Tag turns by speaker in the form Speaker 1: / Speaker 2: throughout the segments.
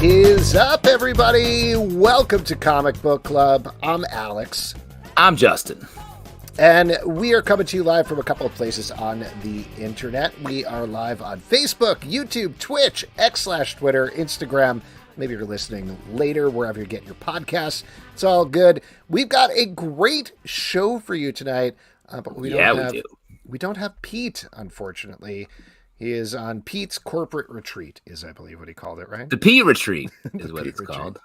Speaker 1: Is up, everybody? Welcome to Comic Book Club. I'm Alex.
Speaker 2: I'm Justin.
Speaker 1: And we are coming to you live from a couple of places on the internet. We are live on Facebook, YouTube, Twitch, X/Twitter, Instagram. Maybe you're listening later, wherever you get your podcasts. It's all good. We've got a great show for you tonight, but we don't have Pete, unfortunately. He is on Pete's corporate retreat, is I believe what he called it, right?
Speaker 2: The Pete retreat is what it's called.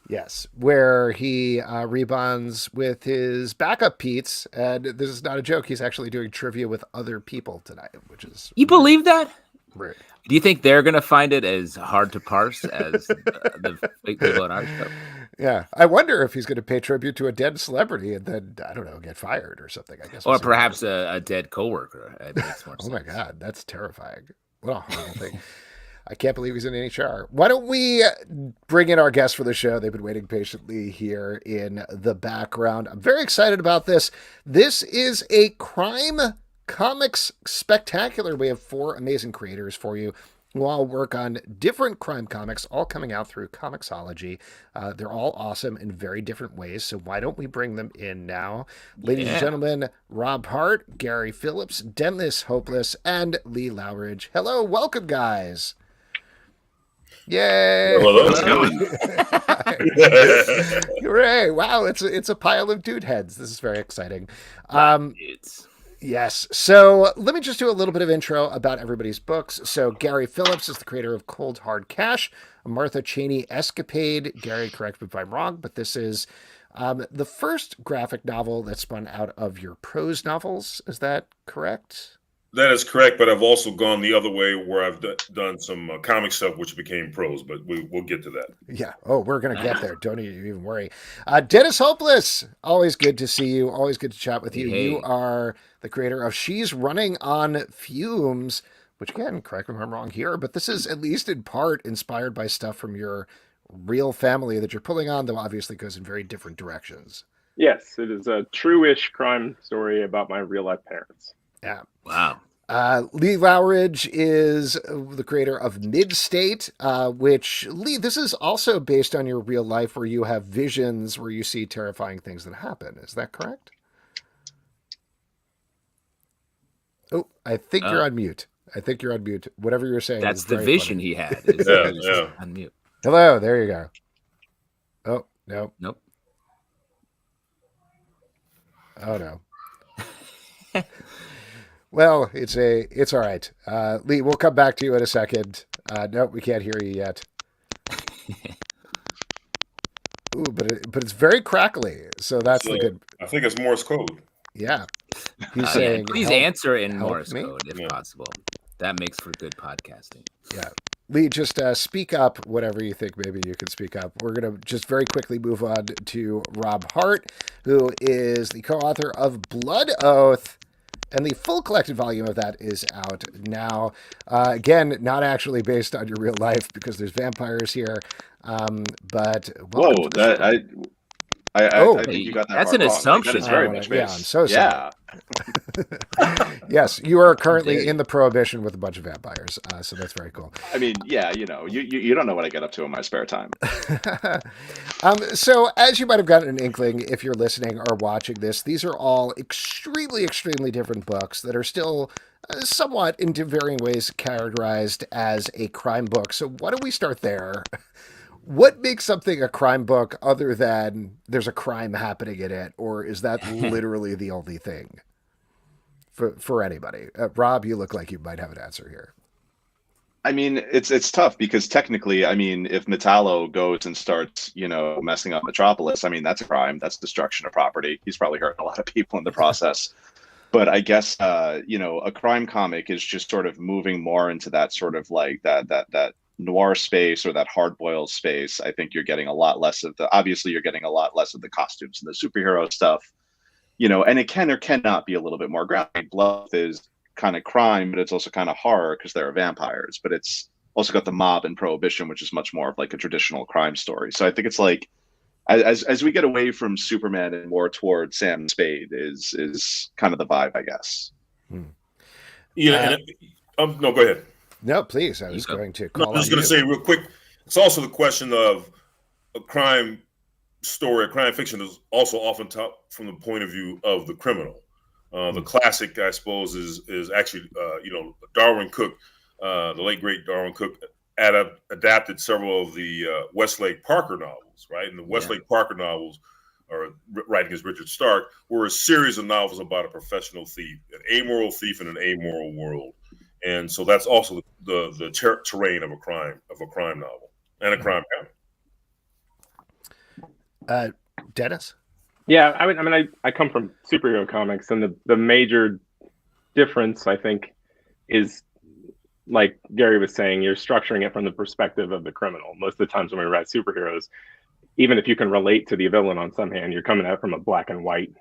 Speaker 1: Yes, where he rebonds with his backup Pete's, and this is not a joke. He's actually doing trivia with other people tonight, which is
Speaker 2: believe that?
Speaker 1: Right.
Speaker 2: Do you think they're going to find it as hard to parse as the people at our show?
Speaker 1: Yeah, I wonder if he's going to pay tribute to a dead celebrity and then, I don't know, get fired or something, I guess.
Speaker 2: Or perhaps a dead coworker. It makes more sense.
Speaker 1: Oh my God, that's terrifying. What a horrible thing. I can't believe he's in HR. Why don't we bring in our guests for the show? They've been waiting patiently here in the background. I'm very excited about this. This is a crime comics spectacular. We have 4 amazing creators for you who all work on different crime comics, all coming out through Comixology. They're all awesome in very different ways, so why don't we bring them in now? Ladies and gentlemen, Rob Hart, Gary Phillips, Dennis Hopeless, and Lee Loughridge. Hello, welcome, guys. Yay!
Speaker 3: Hello, how's it going?
Speaker 1: Hooray! Wow, it's a pile of dude heads. This is very exciting. Yes. So let me just do a little bit of intro about everybody's books. So Gary Phillips is the creator of Cold Hard Cash, a Martha Cheney escapade. Gary, correct me if I'm wrong, but this is the first graphic novel that spun out of your prose novels. Is that correct?
Speaker 3: That is correct, but I've also gone the other way where I've done some comic stuff, which became prose, but we'll get to that.
Speaker 1: Yeah. Oh, we're going to get there. Don't even worry. Dennis Hopeless, always good to see you. Always good to chat with you.
Speaker 2: Hey.
Speaker 1: You are the creator of She's Running on Fumes, which, again, correct me if I'm wrong here, but this is at least in part inspired by stuff from your real family that you're pulling on, though obviously goes in very different directions.
Speaker 4: Yes, it is a true-ish crime story about my real-life parents.
Speaker 1: Yeah.
Speaker 2: Wow.
Speaker 1: Lee Loughridge is the creator of Midstate, which, Lee, this is also based on your real life where you have visions where you see terrifying things that happen. Is that correct? Oh, I think you're on mute. Whatever you're saying.
Speaker 2: That's
Speaker 1: is
Speaker 2: the
Speaker 1: very
Speaker 2: vision
Speaker 1: funny.
Speaker 2: he had.
Speaker 3: Yeah.
Speaker 2: On mute.
Speaker 1: Hello, there you go. Oh, no.
Speaker 2: Nope.
Speaker 1: Oh, no. Well, it's all right. Lee, we'll come back to you in a second. No, we can't hear you yet. Ooh, but it's very crackly. So that's the good.
Speaker 3: I think it's Morse code.
Speaker 1: Yeah. He's saying,
Speaker 2: please answer in
Speaker 1: help
Speaker 2: Morse
Speaker 1: me?
Speaker 2: code if possible. That makes for good podcasting.
Speaker 1: Yeah. Lee, just speak up whatever you think maybe you can speak up. We're going to just very quickly move on to Rob Hart, who is the co-author of Blood Oath. And the full collected volume of that is out now. Again, not actually based on your real life because there's vampires here. But
Speaker 5: whoa, I think you got that.
Speaker 2: That's an assumption.
Speaker 5: That is very much based.
Speaker 1: Yeah, I'm so sorry. Yes, you are currently in the Prohibition with a bunch of vampires, so that's very cool.
Speaker 5: I mean, yeah, you don't know what I get up to in my spare time.
Speaker 1: So as you might have gotten an inkling if you're listening or watching this, these are all extremely, extremely different books that are still somewhat in varying ways characterized as a crime book. So why don't we start there? What makes something a crime book other than there's a crime happening in it, or is that literally the only thing for anybody? Rob, you look like you might have an answer here.
Speaker 5: I mean, it's tough because technically, I mean, if Metallo goes and starts, messing up Metropolis, I mean, that's a crime. That's destruction of property. He's probably hurting a lot of people in the process. But I guess, a crime comic is just sort of moving more into that sort of like that noir space or that hard-boiled space. I think you're getting a lot less of the costumes and the superhero stuff, and it can or cannot be a little bit more graphic. Blood is kind of crime, but it's also kind of horror because there are vampires, but it's also got the mob and Prohibition, which is much more of like a traditional crime story. So I think it's like, as we get away from Superman and more toward Sam Spade is kind of the vibe, I guess.
Speaker 3: Yeah. No, go ahead.
Speaker 1: No, please. I was going to call.
Speaker 3: I was going to say real quick. It's also the question of a crime story, a crime fiction is also often taught from the point of view of the criminal. The classic, I suppose, is actually Darwin Cook, the late great Darwin Cook, adapted several of the Westlake Parker novels, right? And the Westlake Parker novels, or writing as Richard Stark, were a series of novels about a professional thief, an amoral thief in an amoral world. And so that's also the terrain of a crime novel and a crime comic.
Speaker 1: Dennis?
Speaker 4: Yeah, I come from superhero comics, and the major difference, I think, is, like Gary was saying, you're structuring it from the perspective of the criminal. Most of the times when we write superheroes, even if you can relate to the villain on some hand, you're coming at it from a black and white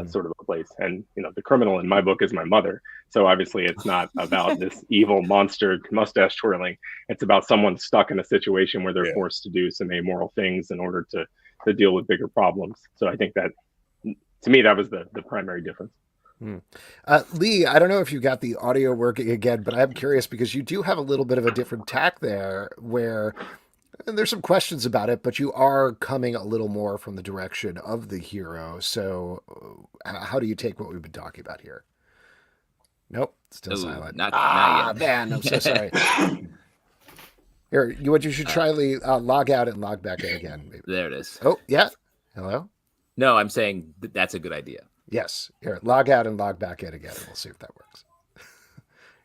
Speaker 4: sort of a place. And, the criminal in my book is my mother. So obviously it's not about this evil monster mustache twirling. It's about someone stuck in a situation where they're forced to do some amoral things in order to deal with bigger problems. So I think that, to me, that was the primary difference.
Speaker 1: Lee, I don't know if you got the audio working again, but I'm curious because you do have a little bit of a different tack there where there's some questions about it, but you are coming a little more from the direction of the hero. So how do you take what we've been talking about here? Nope, still silent.
Speaker 2: Not yet.
Speaker 1: Man, I'm so sorry. Here, what you should try, Lee, log out and log back in again. Maybe.
Speaker 2: There it is.
Speaker 1: Oh, yeah. Hello?
Speaker 2: No, I'm saying that's a good idea.
Speaker 1: Yes. Here, log out and log back in again, and we'll see if that works.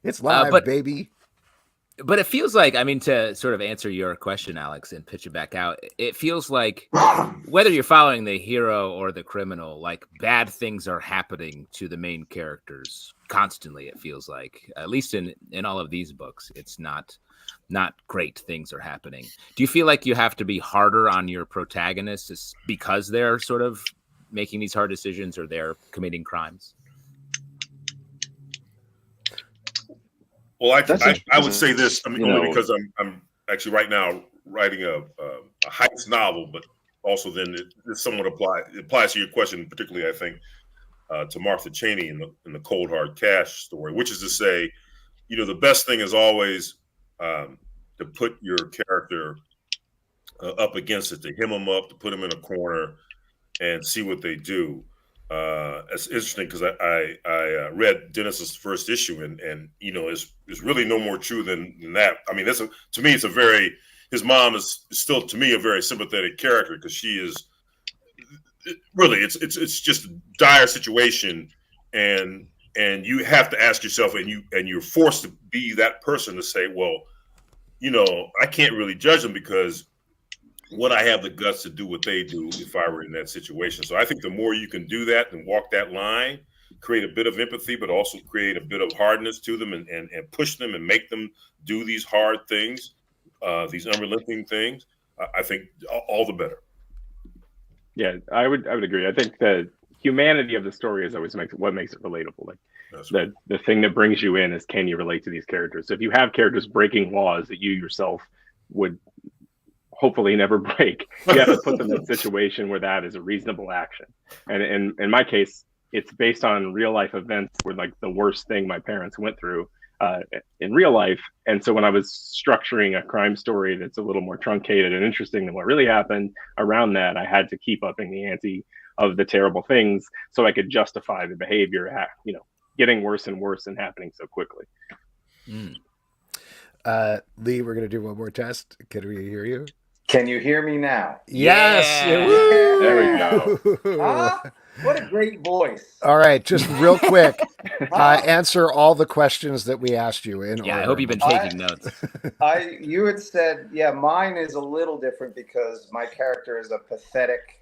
Speaker 1: It's live, baby.
Speaker 2: But it feels like, to sort of answer your question, Alex, and pitch it back out, it feels like whether you're following the hero or the criminal, like bad things are happening to the main characters constantly. It feels like, at least in all of these books, it's not great things are happening. Do you feel like you have to be harder on your protagonists because they're sort of making these hard decisions or they're committing crimes?
Speaker 3: Well, I would say this. Only because I'm actually right now writing a heist novel, but also then it somewhat applies to your question, particularly I think to Martha Cheney in the Cold Hard Cash story, which is to say, the best thing is always to put your character up against it, to hem them up, to put them in a corner, and see what they do. It's interesting because I read Dennis's first issue and is really no more true than that. To me, his mom is still to me a very sympathetic character because she is really it's just a dire situation and you have to ask yourself and you're forced to be that person to say, well, I can't really judge them because would I have the guts to do what they do if I were in that situation? So I think the more you can do that and walk that line, create a bit of empathy, but also create a bit of hardness to them and push them and make them do these hard things, these unrelenting things, I think all the better.
Speaker 4: Yeah, I would agree. I think the humanity of the story is always what makes it relatable. Like the thing that brings you in is, can you relate to these characters? So if you have characters breaking laws that you yourself would hopefully never break, you have to put them in a situation where that is a reasonable action. And in my case, it's based on real life events where like the worst thing my parents went through in real life. And so when I was structuring a crime story that's a little more truncated and interesting than what really happened around that, I had to keep upping the ante of the terrible things so I could justify the behavior, getting worse and worse and happening so quickly.
Speaker 1: Lee, we're going to do one more test. Can we hear you?
Speaker 6: Can you hear me now?
Speaker 1: Yes.
Speaker 2: Yeah.
Speaker 4: There we go.
Speaker 6: What a great voice.
Speaker 1: All right, just real quick, answer all the questions that we asked you in order.
Speaker 2: I hope you've been taking notes.
Speaker 6: You had said, mine is a little different because my character is a pathetic,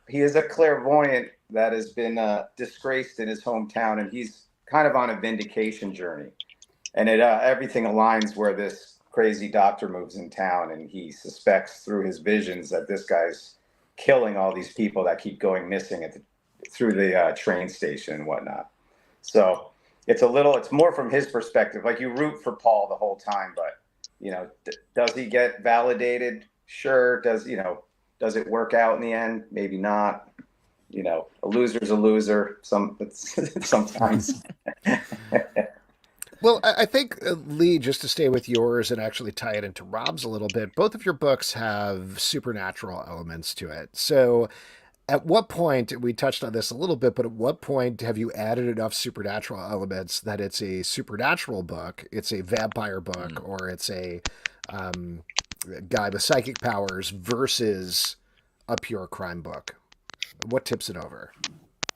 Speaker 6: he is a clairvoyant that has been disgraced in his hometown, and he's kind of on a vindication journey. And everything aligns where this crazy doctor moves in town, and he suspects through his visions that this guy's killing all these people that keep going missing through the train station and whatnot. So it's more from his perspective. Like, you root for Paul the whole time, but does he get validated? Sure. Does it work out in the end? Maybe not. A loser's a loser. Sometimes.
Speaker 1: Well, I think, Lee, just to stay with yours and actually tie it into Rob's a little bit, both of your books have supernatural elements to it. So at what point, we touched on this a little bit, but at what point have you added enough supernatural elements that it's a supernatural book, it's a vampire book, or it's a guy with psychic powers versus a pure crime book? What tips it over?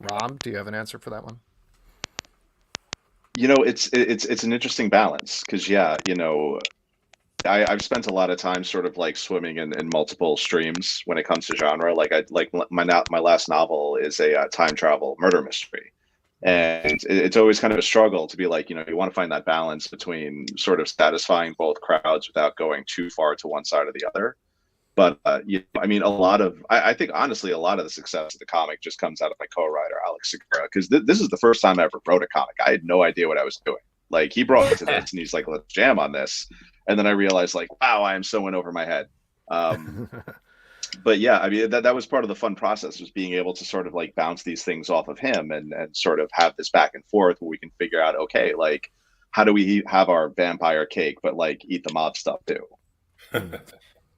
Speaker 1: Rob, do you have an answer for that one?
Speaker 5: It's an interesting balance because I've spent a lot of time sort of like swimming in multiple streams when it comes to genre. Like my last novel is a time travel murder mystery, and it's always kind of a struggle to be like, you want to find that balance between sort of satisfying both crowds without going too far to one side or the other. But I think honestly, a lot of the success of the comic just comes out of my co-writer Alex Segura, because this is the first time I ever wrote a comic. I had no idea what I was doing. Like, he brought me to this, and he's like, "Let's jam on this," and then I realized, like, wow, I am so in over my head. But yeah, I mean, that was part of the fun process, was being able to sort of like bounce these things off of him and sort of have this back and forth where we can figure out, okay, like, how do we have our vampire cake but like eat the mob stuff too?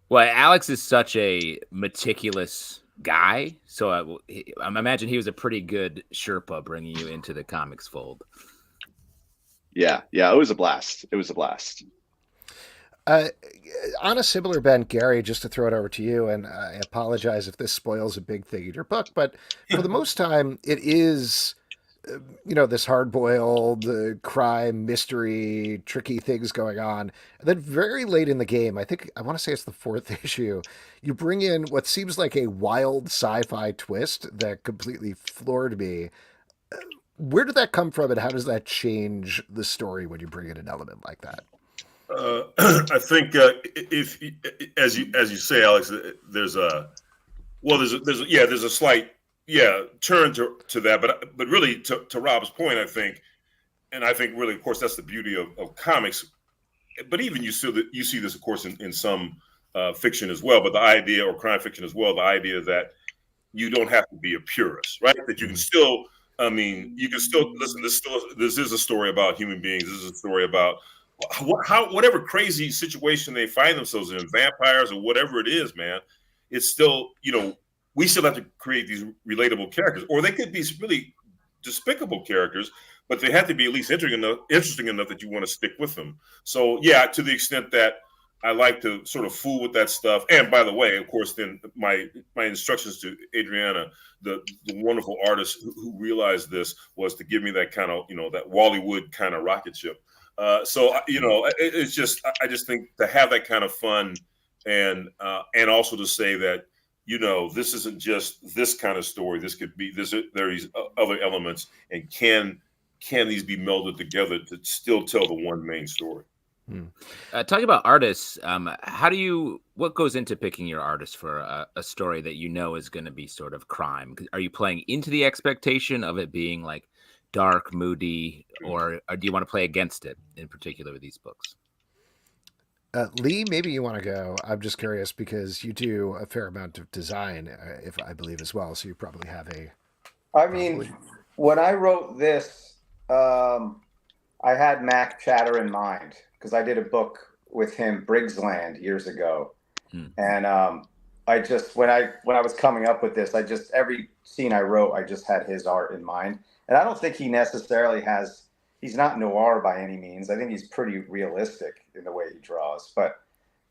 Speaker 2: Well, Alex is such a meticulous guy, so I imagine he was a pretty good Sherpa bringing you into the comics fold.
Speaker 5: Yeah, it was a blast.
Speaker 1: On a similar bent, Gary, just to throw it over to you, and I apologize if this spoils a big thing in your book, but for the most time, it is, this hard-boiled crime, mystery, tricky things going on. And then very late in the game, I want to say it's the 4th issue, you bring in what seems like a wild sci-fi twist that completely floored me. Where did that come from, and how does that change the story when you bring in an element like that?
Speaker 3: I think if, as you say, Alex, there's a slight turn to that, but really to Rob's point, I think really, of course, that's the beauty of comics. But even you see this, of course, in some fiction as well. But the idea, or crime fiction as well, the idea that you don't have to be a purist, right? That you can still, you can still listen. This is a story about human beings. This is a story about whatever crazy situation they find themselves in, vampires or whatever it is, man. It's still, we still have to create these relatable characters, or they could be really despicable characters, but they have to be at least interesting enough that you want to stick with them. So yeah, to the extent that I like to sort of fool with that stuff. And by the way, of course, then my instructions to Adriana, the wonderful artist who realized this, was to give me that kind of, that Wally Wood kind of rocket ship. So it's just, I just think to have that kind of fun, and also to say that, this isn't just this kind of story. This could be there are these other elements, and can these be melded together to still tell the one main story?
Speaker 2: Talking about artists, what goes into picking your artist for a story that is going to be sort of crime? Are you playing into the expectation of it being like dark, moody, or do you want to play against it in particular with these books?
Speaker 1: Lee, maybe you want to go. I'm just curious because you do a fair amount of design, if I believe, as well. So you probably have
Speaker 6: when I wrote this, I had Mac Chatter in mind, because I did a book with him, Briggsland, years ago. And I just, when I was coming up with this, every scene I wrote, I just had his art in mind. And I don't think he necessarily he's not noir by any means. I think he's pretty realistic in the way he draws, but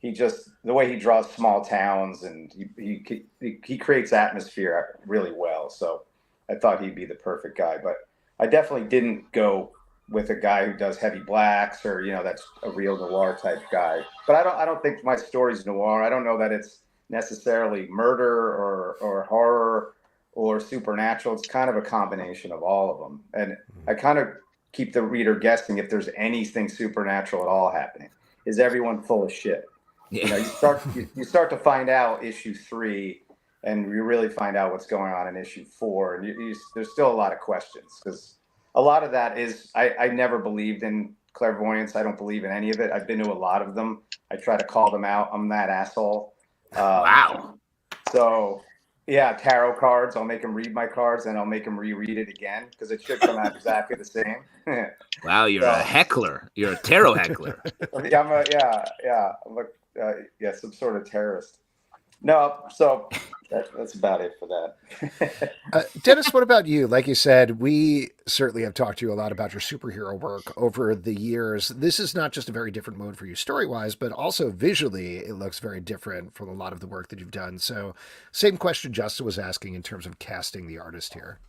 Speaker 6: the way he draws small towns, and he creates atmosphere really well. So I thought he'd be the perfect guy, but I definitely didn't go with a guy who does heavy blacks, or, that's a real noir type guy. But I don't think my story's noir. I don't know that it's necessarily murder or horror or supernatural. It's kind of a combination of all of them. And I kind of keep the reader guessing if there's anything supernatural at all happening. Is everyone full of shit?
Speaker 2: Yeah.
Speaker 6: You start to find out issue 3, and you really find out what's going on in issue 4. And there's still a lot of questions, because a lot of that is, I never believed in clairvoyance. I don't believe in any of it. I've been to a lot of them. I try to call them out. I'm that asshole.
Speaker 2: Wow.
Speaker 6: So Yeah, tarot cards. I'll make him read my cards, and I'll make him reread it again because it should come out exactly the same.
Speaker 2: Wow, you're a heckler. You're a tarot heckler.
Speaker 6: Yeah, some sort of terrorist. No, so that's about it for that.
Speaker 1: Dennis, what about you? Like you said, we certainly have talked to you a lot about your superhero work over the years. This is not just a very different mode for you story-wise, but also visually, it looks very different from a lot of the work that you've done. So same question Justin was asking in terms of casting the artist here.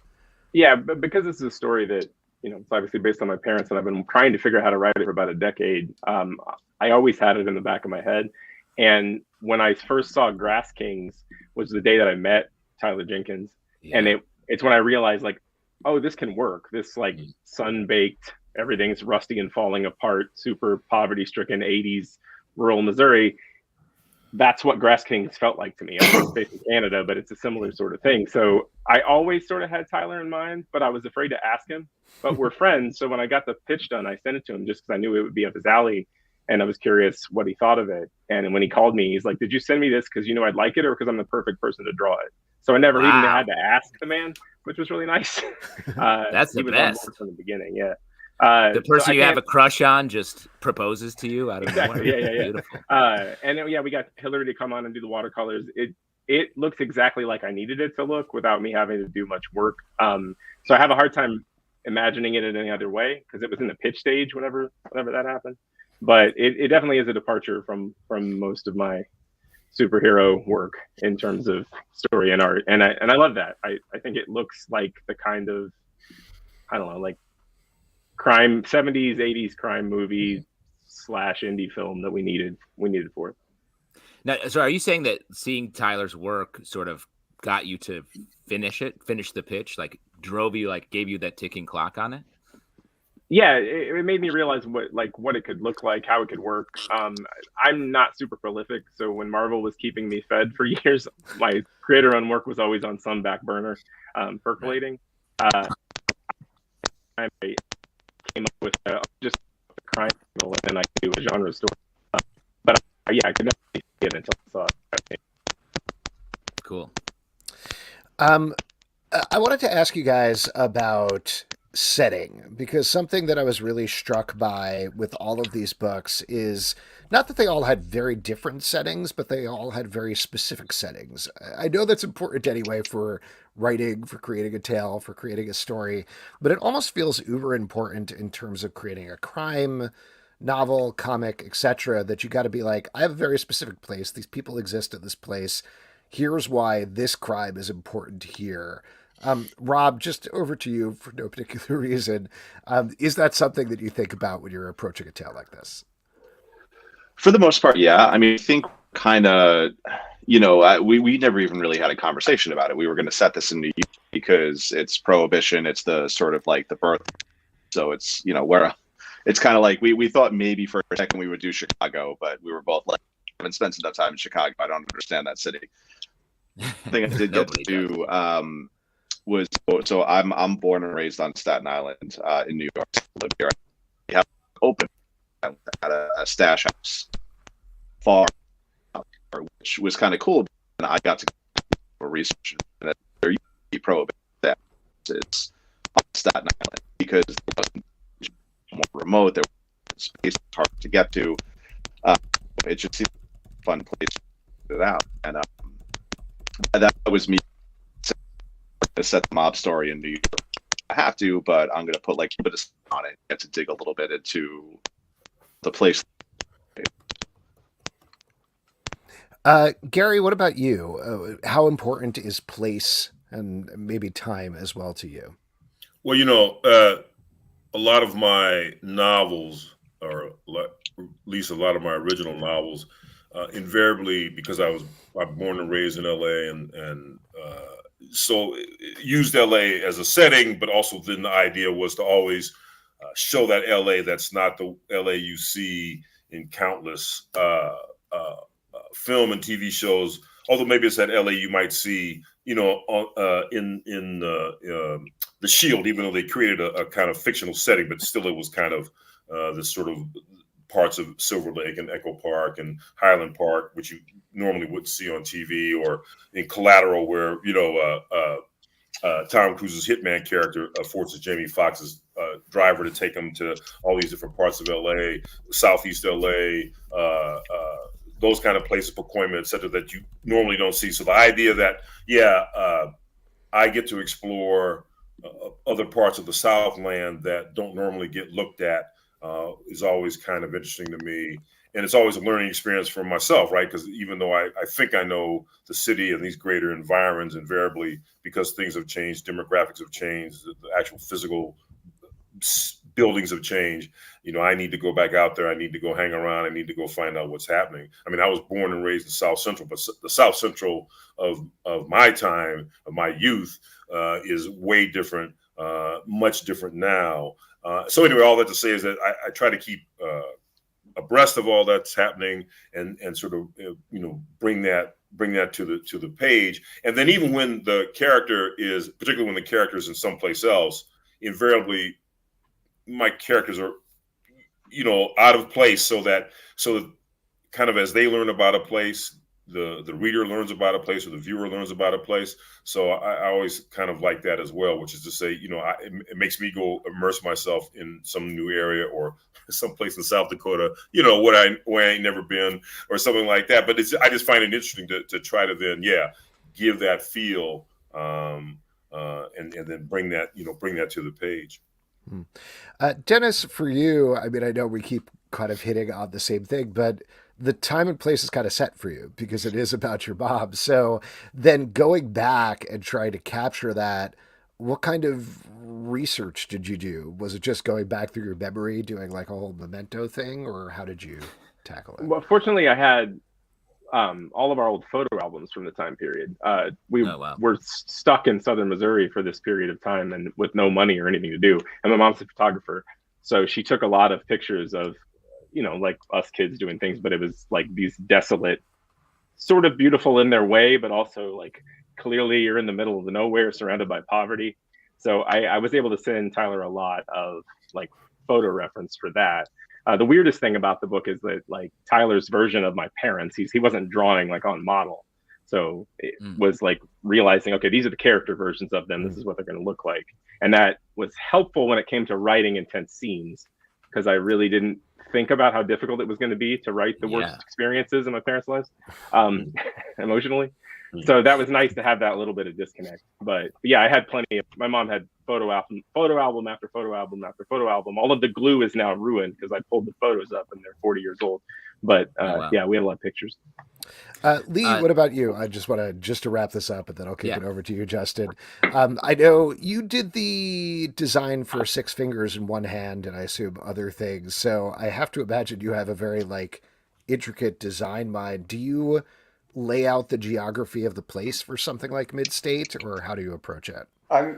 Speaker 4: Yeah, but because this is a story that, it's obviously based on my parents, and I've been trying to figure out how to write it for about a decade, I always had it in the back of my head. And when I first saw Grass Kings was the day that I met Tyler Jenkins. Yeah. And it's when I realized, like, oh, this can work. This, like, sun-baked, everything's rusty and falling apart, super poverty-stricken 80s rural Missouri. That's what Grass Kings felt like to me. I was based in Canada, but it's a similar sort of thing. So I always sort of had Tyler in mind, but I was afraid to ask him. But we're friends. So when I got the pitch done, I sent it to him just because I knew it would be up his alley. And I was curious what he thought of it. And when he called me, he's like, did you send me this because you know I'd like it or because I'm the perfect person to draw it? So I never even had to ask the man, which was really nice.
Speaker 2: That's the best.
Speaker 4: From the beginning, yeah.
Speaker 2: The person you have a crush on just proposes to you out of
Speaker 4: exactly,
Speaker 2: nowhere.
Speaker 4: Yeah.
Speaker 2: Beautiful.
Speaker 4: And we got Hillary to come on and do the watercolors. It looks exactly like I needed it to look without me having to do much work. So I have a hard time imagining it in any other way because it was in the pitch stage whenever that happened. But it definitely is a departure from most of my superhero work in terms of story and art, and I love that. I think it looks like the kind of, I don't know, like crime 70s 80s crime movie / indie film that we needed for it.
Speaker 2: Now, so are you saying that seeing Tyler's work sort of got you to finish the pitch, like drove you, like gave you that ticking clock on it?
Speaker 4: Yeah, it made me realize what it could look like, how it could work. I'm not super prolific, so when Marvel was keeping me fed for years, my creator-owned work was always on some back burner, percolating. I came up with just a crime novel, and then I could do a genre story. But I could never see it until I saw it.
Speaker 2: Cool.
Speaker 1: I wanted to ask you guys about setting, because something that I was really struck by with all of these books is not that they all had very different settings, but they all had very specific settings. I know that's important anyway for writing, for creating a tale, for creating a story, but it almost feels uber important in terms of creating a crime novel, comic, etc., that you got to be like, I have a very specific place. These people exist at this place. Here's why this crime is important here. Rob, just over to you for no particular reason. Is that something that you think about when you're approaching a tale like this?
Speaker 5: For the most part, yeah. I mean, I think kind of, we never even really had a conversation about it. We were going to set this in New York because it's Prohibition. It's the sort of like the birth. So it's, where it's kind of like we thought maybe for a second we would do Chicago, but we were both like, I haven't spent enough time in Chicago. I don't understand that city. The thing I did get to do was, so I'm born and raised on Staten Island in New York. I live here. We have open at a stash house far, which was kind of cool. And I got to research that there used to be prohibition that it's on Staten Island because it wasn't more remote. There was space hard to get to. It just seemed like a fun place to put it out, and that was me. To set the mob story in New York. I have to, but I'm going to put like a bit of on it, get to dig a little bit into the place.
Speaker 1: Gary, what about you? How important is place and maybe time as well to you?
Speaker 3: Well, a lot of my novels, or at least a lot of my original novels, invariably, because I'm born and raised in LA and so used LA as a setting, but also then the idea was to always show that LA that's not the LA you see in countless film and TV shows. Although maybe it's that LA you might see, in The Shield, even though they created a kind of fictional setting, but still it was kind of this sort of parts of Silver Lake and Echo Park and Highland Park, which you normally wouldn't see on TV, or in Collateral, where Tom Cruise's hitman character forces Jamie Foxx's driver to take him to all these different parts of LA, Southeast LA, those kind of places, Pacoima, et cetera, that you normally don't see. So the idea that, I get to explore other parts of the Southland that don't normally get looked at is always kind of interesting to me. And it's always a learning experience for myself, right? Because even though I think I know the city and these greater environs, invariably, because things have changed, demographics have changed, the actual physical buildings have changed, I need to go back out there. I need to go hang around. I need to go find out what's happening. I mean, I was born and raised in South Central, but the South Central of my time, of my youth, is way different, much different now. So anyway, all that to say is that I try to keep abreast of all that's happening and sort of bring that to the page. And then even when the character is, particularly when the character is in someplace else, invariably my characters are out of place, so that kind of as they learn about a place, the reader learns about a place, or the viewer learns about a place. So I always kind of like that as well, which is to say, it makes me go immerse myself in some new area or someplace in South Dakota, where I ain't never been, or something like that. But I just find it interesting to try to then, give that feel, and then bring that to the page.
Speaker 1: Dennis, for you, I mean, I know we keep kind of hitting on the same thing, but the time and place is kind of set for you because it is about your mom. So then going back and trying to capture that, what kind of research did you do? Was it just going back through your memory, doing like a whole memento thing, or how did you tackle it?
Speaker 4: Well, fortunately, I had all of our old photo albums from the time period. We were stuck in southern Missouri for this period of time and with no money or anything to do. And my mom's a photographer, so she took a lot of pictures of, like us kids doing things, but it was like these desolate, sort of beautiful in their way, but also like clearly you're in the middle of the nowhere surrounded by poverty. So I was able to send Tyler a lot of like photo reference for that. The weirdest thing about the book is that like Tyler's version of my parents, he wasn't drawing like on model. So it was like realizing, okay, these are the character versions of them. This is what they're going to look like. And that was helpful when it came to writing intense scenes, because I really didn't think about how difficult it was going to be to write the worst experiences in my parents' lives, emotionally. So that was nice to have that little bit of disconnect. But I had plenty of, my mom had photo album after photo album after photo album. All of the glue is now ruined because I pulled the photos up and they're 40 years old. But we had a lot of pictures.
Speaker 1: Lee, what about you? I just want to wrap this up, and then I'll kick it over to you, Justin. I know you did the design for Six Fingers in One Hand, and I assume other things. So I have to imagine you have a very intricate design mind. Do you lay out the geography of the place for something like Midstate, or how do you approach it?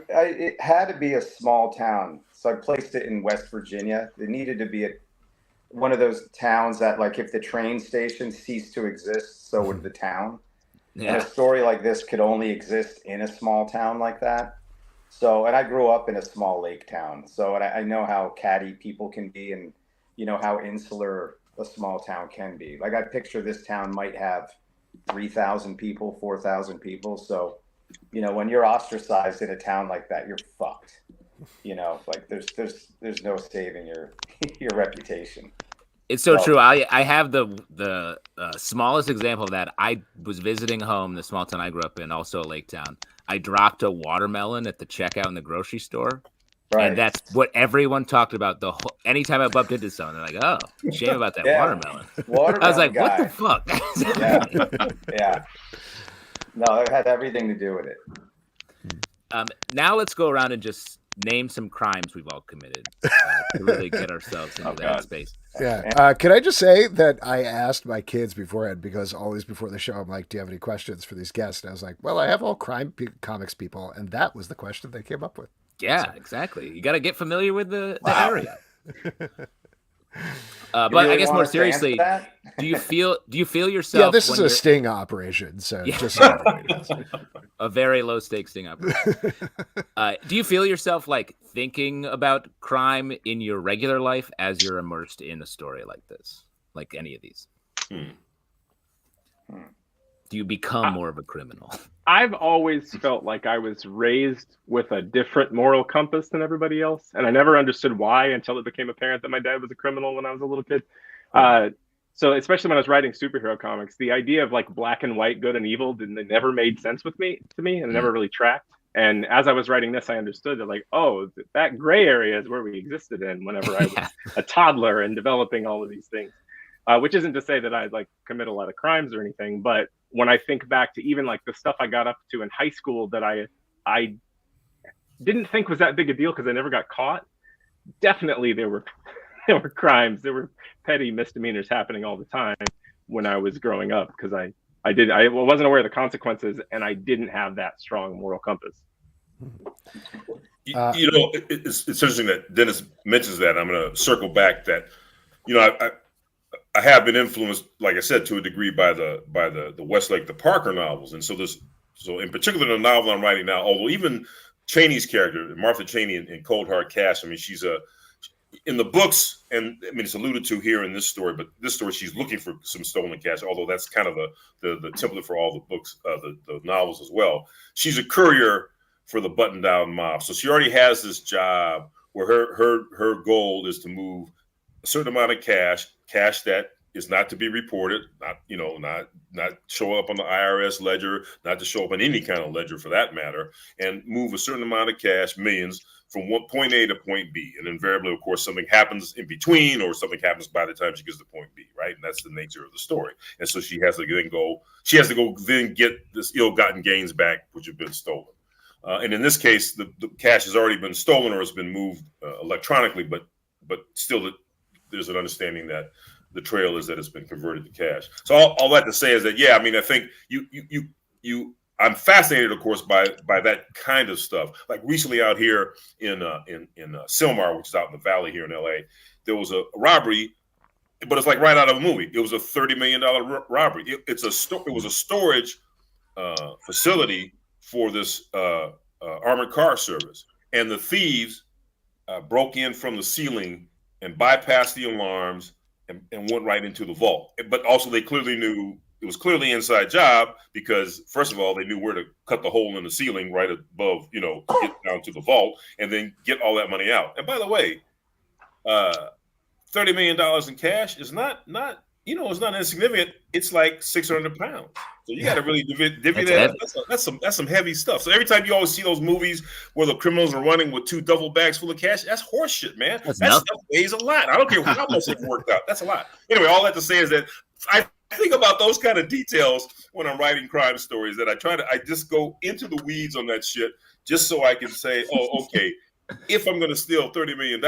Speaker 6: It had to be a small town, so I placed it in West Virginia. It needed to be one of those towns that, like, if the train station ceased to exist, so would the town. And a story like this could only exist in a small town like that. So, and I grew up in a small lake town, so I know how catty people can be, and how insular a small town can be. Like, I picture this town might have 3,000 people, 4,000 people. So, when you're ostracized in a town like that, you're fucked. Like there's no saving your reputation.
Speaker 2: It's so true. I have the smallest example of that. I was visiting home, the small town I grew up in, also a lake town. I dropped a watermelon at the checkout in the grocery store. Right. And that's what everyone talked about anytime I bumped into someone. They're like, "Oh, shame about that watermelon." I was like,
Speaker 6: guy.
Speaker 2: "What the
Speaker 6: fuck?" Yeah. No, it had everything to do with it.
Speaker 2: Now let's go around and just name some crimes we've all committed to really get ourselves into that space.
Speaker 1: Yeah. Can I just say that I asked my kids beforehand, because always before the show, I'm like, "Do you have any questions for these guests?" And I was like, "Well, I have all comics people," and that was the question they came up with.
Speaker 2: Yeah, exactly. You got to get familiar with the area. But
Speaker 6: really
Speaker 2: I guess
Speaker 6: want
Speaker 2: more
Speaker 6: us to answer
Speaker 2: seriously,
Speaker 6: that?
Speaker 2: do you feel yourself?
Speaker 1: Yeah, this is a sting operation, so just so everybody knows.
Speaker 2: A very low stakes sting operation. Do you feel yourself like thinking about crime in your regular life as you're immersed in a story like this, like any of these? Do you become more of a criminal?
Speaker 4: I've always felt like I was raised with a different moral compass than everybody else. And I never understood why until it became apparent that my dad was a criminal when I was a little kid. So especially when I was writing superhero comics, the idea of like black and white, good and evil, it never made sense to me, and it never really tracked. And as I was writing this, I understood that like, oh, that gray area is where we existed in whenever I was a toddler and developing all of these things. Which isn't to say that I like commit a lot of crimes or anything, but when I think back to even like the stuff I got up to in high school that I didn't think was that big a deal because I never got caught, definitely there were crimes, there were petty misdemeanors happening all the time when I was growing up because I wasn't aware of the consequences and I didn't have that strong moral compass.
Speaker 3: It's interesting that Dennis mentions that. I'm going to circle back that, I have been influenced, like I said, to a degree by the Westlake, the Parker novels. And so in particular, the novel I'm writing now, although even Cheney's character, Martha Cheney in Cold Hard Cash, I mean, she's in the books, and I mean, it's alluded to here in this story, but this story, she's looking for some stolen cash, although that's kind of the template for all the books, the novels as well. She's a courier for the button-down mob. So she already has this job where her goal is to move a certain amount of cash that is not to be reported, not show up on the IRS ledger, not to show up on any kind of ledger for that matter, and move a certain amount of cash, millions, from point A to point B. And invariably, of course, something happens in between or something happens by the time she gets to point B, right? And that's the nature of the story. And so she has to go then get this ill-gotten gains back, which have been stolen. And in this case, the cash has already been stolen or has been moved electronically, but still there's an understanding that the trail is that it's been converted to cash. So all that to say is that, yeah, I mean, I think I'm fascinated, of course, by that kind of stuff. Like recently out here in Sylmar, which is out in the valley here in LA, there was a robbery, but it's like right out of a movie. It was a $30 million robbery. It was a storage facility for this armored car service, and the thieves broke in from the ceiling and bypassed the alarms and went right into the vault. But also they clearly knew it was clearly an inside job because, first of all, they knew where to cut the hole in the ceiling right above, to get down to the vault and then get all that money out. And by the way, $30 million in cash is not it's not insignificant. It's like 600 pounds. So you got to really divvy that up. That's some heavy stuff. So every time you always see those movies where the criminals are running with 2 duffel bags full of cash, that's horse shit, man. That stuff weighs a lot. I don't care how much it worked out. That's a lot. Anyway, all that to say is that I think about those kind of details when I'm writing crime stories, that I just go into the weeds on that shit just so I can say, oh, okay, if I'm going to steal $30 million,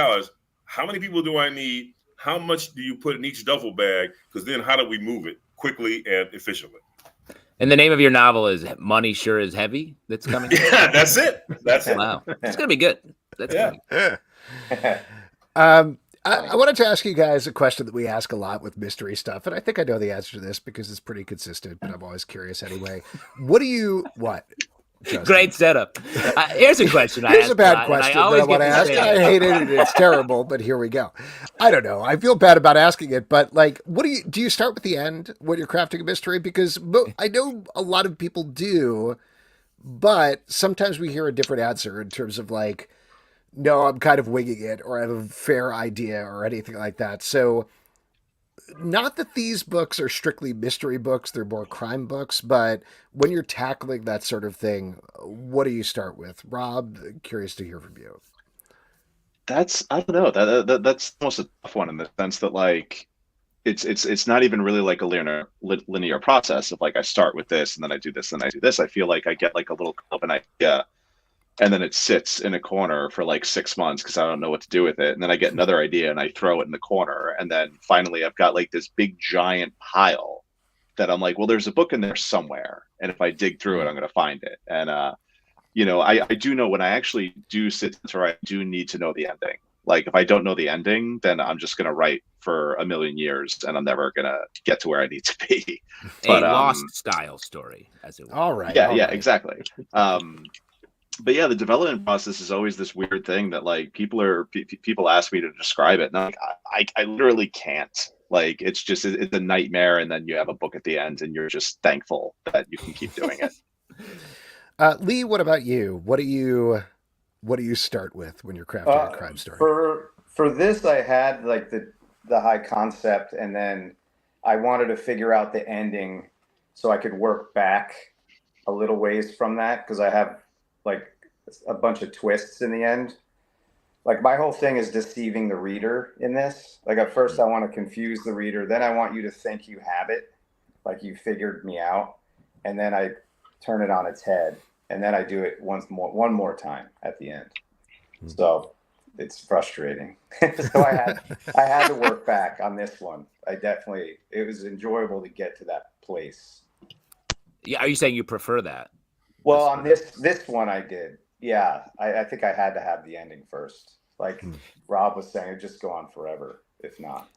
Speaker 3: how many people do I need? How much do you put in each duffel bag? Because then how do we move it quickly and efficiently?
Speaker 2: And the name of your novel is Money Sure Is Heavy. That's coming.
Speaker 3: Yeah, that's it.
Speaker 2: Wow. It's going to be good.
Speaker 1: I wanted to ask you guys a question that we ask a lot with mystery stuff, and I think I know the answer to this because it's pretty consistent, but I'm always curious anyway. What? Justin?
Speaker 2: Great setup. Here's a question.
Speaker 1: Here's a bad question that I want to ask. I hate it, and it's terrible, but here we go. I don't know. I feel bad about asking it, but like, do you start with the end when you're crafting a mystery? Because I know a lot of people do, but sometimes we hear a different answer in terms of like, no, I'm kind of winging it, or I have a fair idea, or anything like that. So, not that these books are strictly mystery books, they're more crime books, but when you're tackling that sort of thing, what do you start with? Rob, curious to hear from you.
Speaker 5: I don't know. That's almost a tough one in the sense that like it's not even really like a linear process of like I start with this and then I do this and I do this. I feel like I get like a little of an idea and then it sits in a corner for like 6 months because I don't know what to do with it. And then I get another idea and I throw it in the corner. And then finally I've got like this big giant pile that I'm like, well, there's a book in there somewhere. And if I dig through it, I'm going to find it. And, I do know when I actually do sit to write, I do need to know the ending. Like if I don't know the ending, then I'm just gonna write for a million years and I'm never gonna get to where I need to be.
Speaker 2: But a lost style story, as it were.
Speaker 1: All right.
Speaker 5: Yeah, exactly. But yeah, the development process is always this weird thing that like people ask me to describe it, and I'm like, I literally can't. Like it's a nightmare, and then you have a book at the end, and you're just thankful that you can keep doing it.
Speaker 1: Lee, what about you? What do you start with when you're crafting a crime story?
Speaker 6: For this, I had like the high concept, and then I wanted to figure out the ending so I could work back a little ways from that, because I have like a bunch of twists in the end. Like my whole thing is deceiving the reader in this. Like at first I want to confuse the reader, then I want you to think you have it, like you figured me out, and then I turn it on its head, and then I do it one more time at the end. So it's frustrating. So I had to work back on this one. It was enjoyable to get to that place.
Speaker 2: Yeah, are you saying you prefer that?
Speaker 6: Well, on this one I did. Yeah, I think I had to have the ending first. Like Rob was saying, it'd just go on forever if not.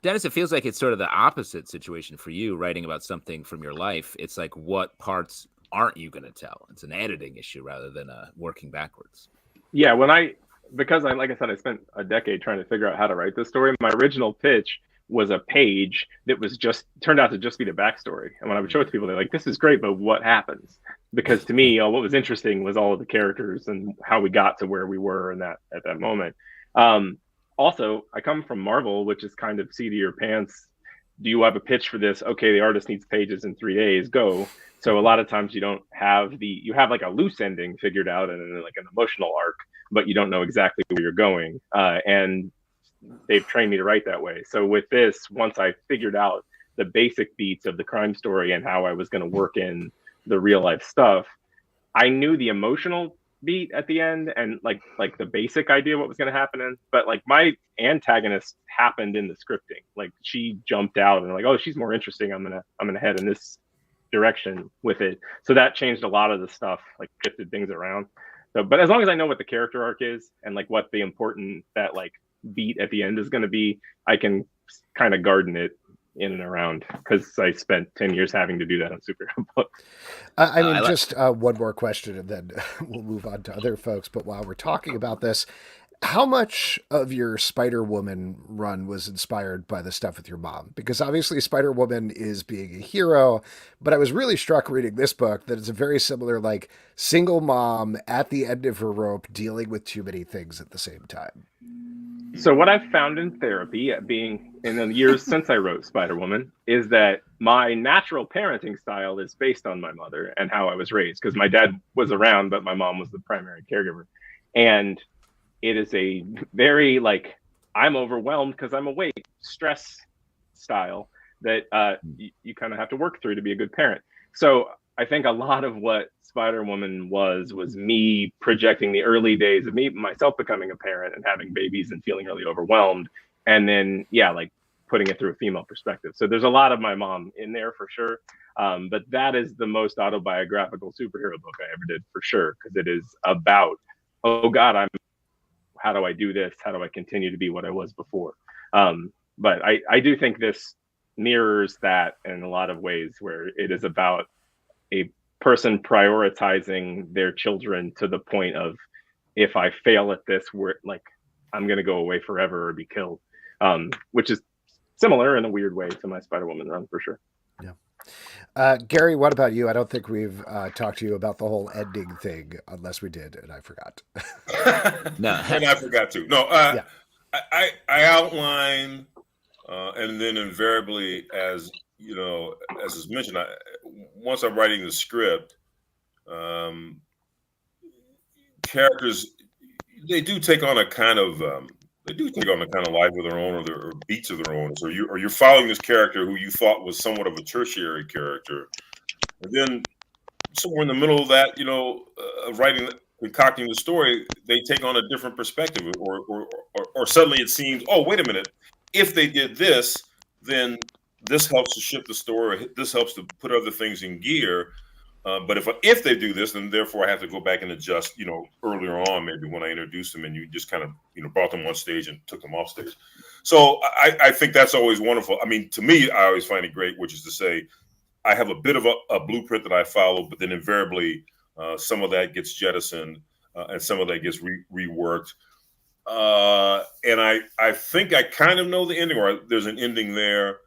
Speaker 2: Dennis, it feels like it's sort of the opposite situation for you, writing about something from your life. It's like, what parts aren't you going to tell? It's an editing issue rather than working backwards.
Speaker 4: Yeah, because like I said, I spent a decade trying to figure out how to write this story. My original pitch was a page that was turned out to just be the backstory. And when I would show it to people, they're like, this is great, but what happens? Because to me, what was interesting was all of the characters and how we got to where we were at that moment. Also, I come from Marvel, which is kind of seat of your pants. Do you have a pitch for this? Okay, the artist needs pages in 3 days, go. So a lot of times you have like a loose ending figured out and like an emotional arc, but you don't know exactly where you're going. And they've trained me to write that way. So with this, once I figured out the basic beats of the crime story and how I was going to work in the real life stuff, I knew the emotional beat at the end and like the basic idea of what was going to happen but like my antagonist happened in the scripting. Like she jumped out and like, oh, she's more interesting, I'm gonna head in this direction with it. So that changed a lot of the stuff, like shifted things around. So but as long as I know what the character arc is and like what the important that like beat at the end is going to be, I can kind of garden it in and around, because I spent 10 years having to do that on superhero books.
Speaker 1: Just one more question and then we'll move on to other folks. But while we're talking about this, how much of your Spider-Woman run was inspired by the stuff with your mom? Because obviously Spider-Woman is being a hero, but I was really struck reading this book that it's a very similar, like, single mom at the end of her rope dealing with too many things at the same time.
Speaker 4: So what I've found in therapy, being in the years since I wrote Spider-Woman, is that my natural parenting style is based on my mother and how I was raised, because my dad was around, but my mom was the primary caregiver. And it is a very, like, I'm overwhelmed because I'm awake, stress style that you kind of have to work through to be a good parent. So I think a lot of what Spider-Woman was me projecting the early days of myself becoming a parent and having babies and feeling really overwhelmed. And then, like putting it through a female perspective. So there's a lot of my mom in there for sure. But that is the most autobiographical superhero book I ever did for sure. Because it is about, oh God, how do I do this? How do I continue to be what I was before? But I do think this mirrors that in a lot of ways, where it is about a person prioritizing their children to the point of, if I fail at this, I'm going to go away forever or be killed, which is similar in a weird way to my Spider-Woman run for sure.
Speaker 1: Yeah. Gary, what about you? I don't think we've talked to you about the whole ending thing, unless we did, and I forgot.
Speaker 3: No, and I forgot to. No, yeah. I outline, and then invariably, as you know, as is mentioned, once I'm writing the script, characters, they do take on a kind of life of their own, or beats of their own. So you're following this character who you thought was somewhat of a tertiary character, and then somewhere in the middle of that, of writing, concocting the story, they take on a different perspective, or suddenly it seems, oh, wait a minute, if they did this, then this helps to shift the story. This helps to put other things in gear. But if they do this, then therefore I have to go back and adjust, earlier on, maybe when I introduced them and you just kind of, brought them on stage and took them off stage. So I think that's always wonderful. I mean, to me, I always find it great, which is to say, I have a bit of a blueprint that I follow, but then invariably some of that gets jettisoned and some of that gets reworked. And I think I kind of know the ending, or there's an ending there.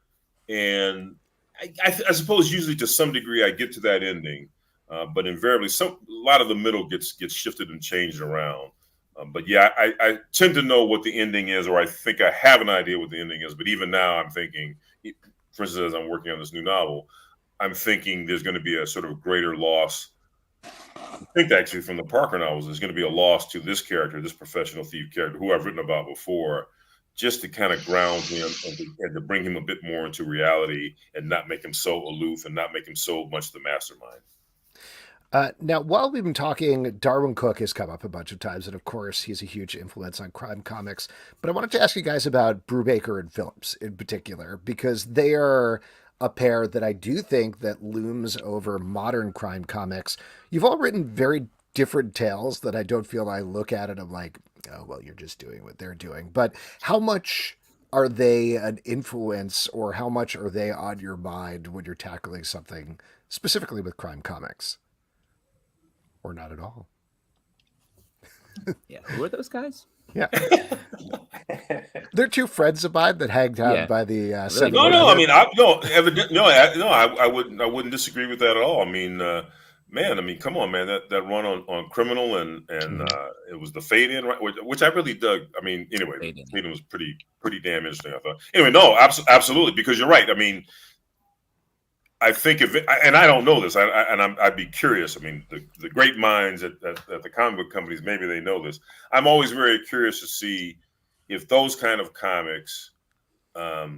Speaker 3: And I suppose usually to some degree I get to that ending, but invariably a lot of the middle gets shifted and changed around. But yeah, I tend to know what the ending is, or I think I have an idea what the ending is. But even now I'm thinking, for instance, as I'm working on this new novel, I'm thinking there's going to be a sort of greater loss. I think actually from the Parker novels, there's going to be a loss to this character, this professional thief character, who I've written about before, just to kind of ground him and to bring him a bit more into reality and not make him so aloof and not make him so much the mastermind.
Speaker 1: Now, while we've been talking, Darwin Cook has come up a bunch of times, and of course, he's a huge influence on crime comics. But I wanted to ask you guys about Brubaker and Phillips in particular, because they are a pair that I do think that looms over modern crime comics. You've all written very different tales that I don't feel I look at it, I'm like, oh, well, you're just doing what they're doing. But how much are they an influence, or how much are they on your mind when you're tackling something specifically with crime comics? Or not at all?
Speaker 2: Yeah, who are those guys?
Speaker 1: Yeah. They're two friends of mine that hanged out by the
Speaker 2: Really?
Speaker 3: No. I mean, I wouldn't disagree with that at all. I mean, man, I mean, come on, man. That run on Criminal and it was the Fade In, right? Which I really dug. I mean, anyway, Fade In was pretty damn interesting, I thought. Anyway, no, absolutely, because you're right. I mean, I think and I don't know this, I'd be curious. I mean, the great minds at the comic book companies, maybe they know this. I'm always very curious to see if those kind of comics, who are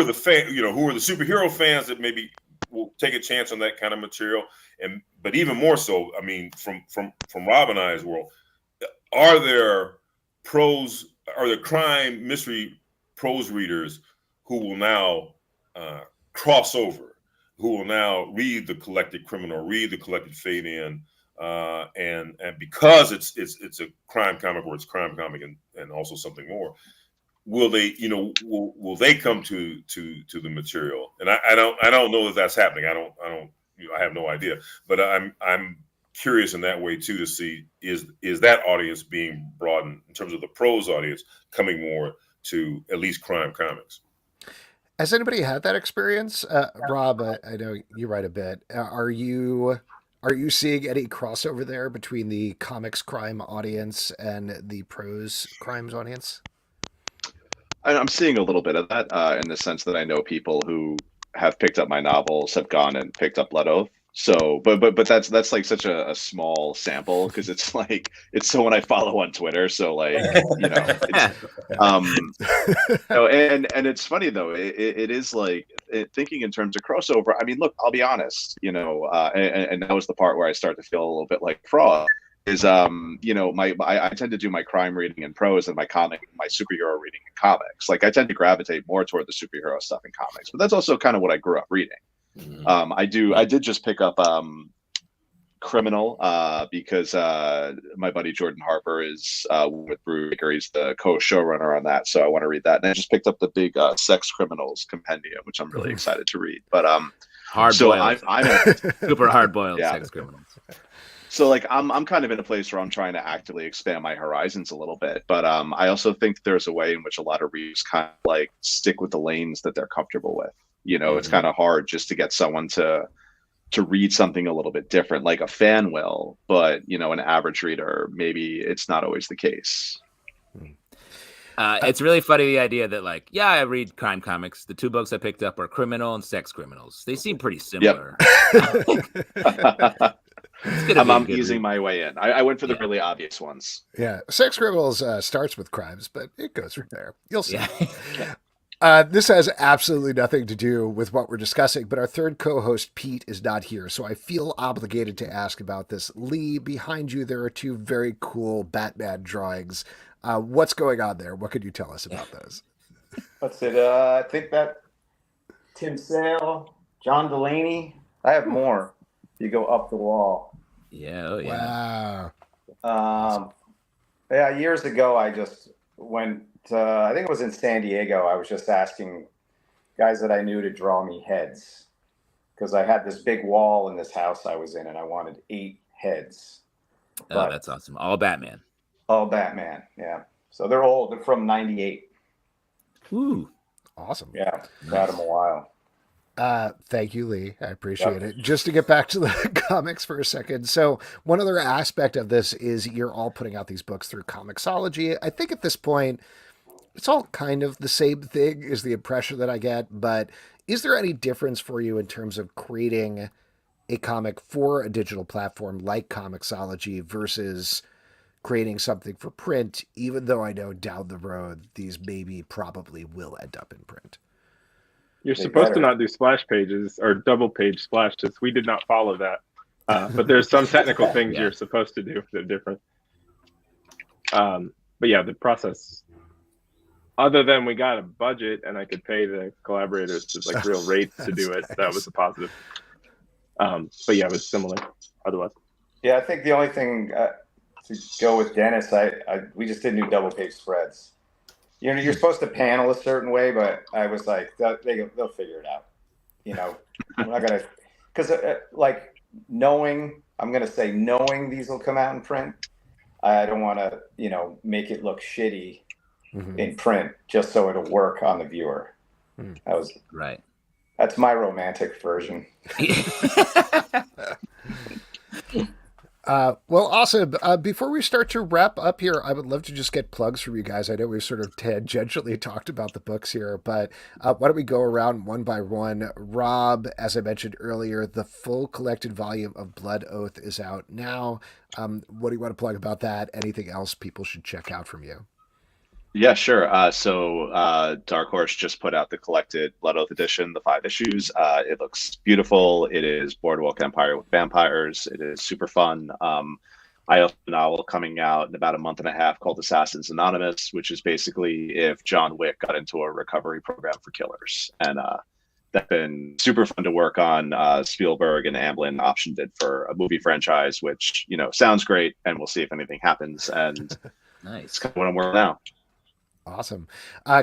Speaker 3: the who are the superhero fans that maybe will take a chance on that kind of material, but even more so, I mean, from Rob and I's world, are there crime mystery prose readers who will now crossover, who will now read the Collected Criminal, read the Collected Fade In, and because it's a crime comic, or it's crime comic and also something more, will they will they come to the material? And I don't know if that's happening. I have no idea, but I'm curious in that way too, to see is that audience being broadened in terms of the prose audience coming more to at least crime comics.
Speaker 1: Has anybody had that experience? Rob, I know you write a bit. Are you seeing any crossover there between the comics crime audience and the prose crimes audience?
Speaker 5: I'm seeing a little bit of that in the sense that I know people who have picked up my novels have gone and picked up Blood Oath. So, but that's like such a small sample, because it's like it's someone I follow on Twitter. So like, it's, and it's funny though. It is like thinking in terms of crossover. I mean, look, I'll be honest. And that was the part where I start to feel a little bit like fraud. Is I tend to do my crime reading in prose and my superhero reading in comics. Like I tend to gravitate more toward the superhero stuff in comics, but that's also kind of what I grew up reading. Mm-hmm. I did just pick up Criminal because my buddy Jordan Harper is with Brubaker. He's the co-showrunner on that, so I want to read that. And I just picked up the big Sex Criminals compendium, which I'm really excited to read. But
Speaker 2: hard-boiled, super hard-boiled Sex Criminals.
Speaker 5: So like I'm kind of in a place where I'm trying to actively expand my horizons a little bit, but I also think there's a way in which a lot of readers kind of like stick with the lanes that they're comfortable with. It's kind of hard just to get someone to read something a little bit different, like a fan will, but an average reader, maybe it's not always the case.
Speaker 2: It's really funny, the idea that like, yeah, I read crime comics. The two books I picked up are Criminal and Sex Criminals. They seem pretty similar.
Speaker 5: Yep. I'm easing my way in. I went for the really obvious ones.
Speaker 1: Yeah. Sex Criminals starts with crimes, but it goes from there. You'll see.
Speaker 5: Yeah.
Speaker 1: This has absolutely nothing to do with what we're discussing, but our third co-host, Pete, is not here, so I feel obligated to ask about this. Lee, behind you, there are two very cool Batman drawings. What's going on there? What could you tell us about those?
Speaker 6: What's it? I think that Tim Sale, John Delaney. I have more. You go up the wall.
Speaker 2: Yeah. Oh yeah.
Speaker 1: Wow.
Speaker 6: Yeah, years ago, I just went, I think it was in San Diego. I was just asking guys that I knew to draw me heads because I had this big wall in this house I was in and I wanted 8 heads.
Speaker 2: Oh, that's awesome. All Batman.
Speaker 6: All Batman, yeah. So they're old. They're from 98.
Speaker 2: Ooh.
Speaker 1: Awesome.
Speaker 6: Yeah, got them a while.
Speaker 1: Thank you, Lee. I appreciate it. Just to get back to the comics for a second. So one other aspect of this is you're all putting out these books through Comixology. I think at this point, it's all kind of the same thing is the impression that I get, but is there any difference for you in terms of creating a comic for a digital platform like Comixology versus creating something for print, even though I know down the road these maybe probably will end up in print?
Speaker 4: You're supposed to not do splash pages or double page splashes. We did not follow that. But there's some technical things you're supposed to do that are different. But yeah, the process, other than we got a budget and I could pay the collaborators just like real rates to do it, that was a positive. But yeah, it was similar otherwise.
Speaker 6: Yeah, I think the only thing to go with Dennis, we just didn't do double page spreads. You know, you're supposed to panel a certain way, but I was like, they'll figure it out. You know, I'm not gonna, because like knowing these will come out in print, I don't want to, you know, make it look shitty in print just so it'll work on the viewer. That was
Speaker 2: right.
Speaker 6: That's my romantic version.
Speaker 1: Well, awesome. Before we start to wrap up here, I would love to just get plugs from you guys. I know we've sort of tangentially talked about the books here, but why don't we go around one by one? Rob, as I mentioned earlier, the full collected volume of Blood Oath is out now. What do you want to plug about that? Anything else people should check out from you?
Speaker 5: Yeah, sure. So Dark Horse just put out the collected Blood Oath edition, the 5 issues. It looks beautiful. It is Boardwalk Empire with vampires. It is super fun. I have a novel coming out in about a month and a half called Assassins Anonymous, which is basically if John Wick got into a recovery program for killers. And that's been super fun to work on. Spielberg and Amblin optioned it for a movie franchise, which, you know, sounds great. And we'll see if anything happens. And
Speaker 2: nice.
Speaker 5: It's kind of what I'm working now.
Speaker 1: Awesome.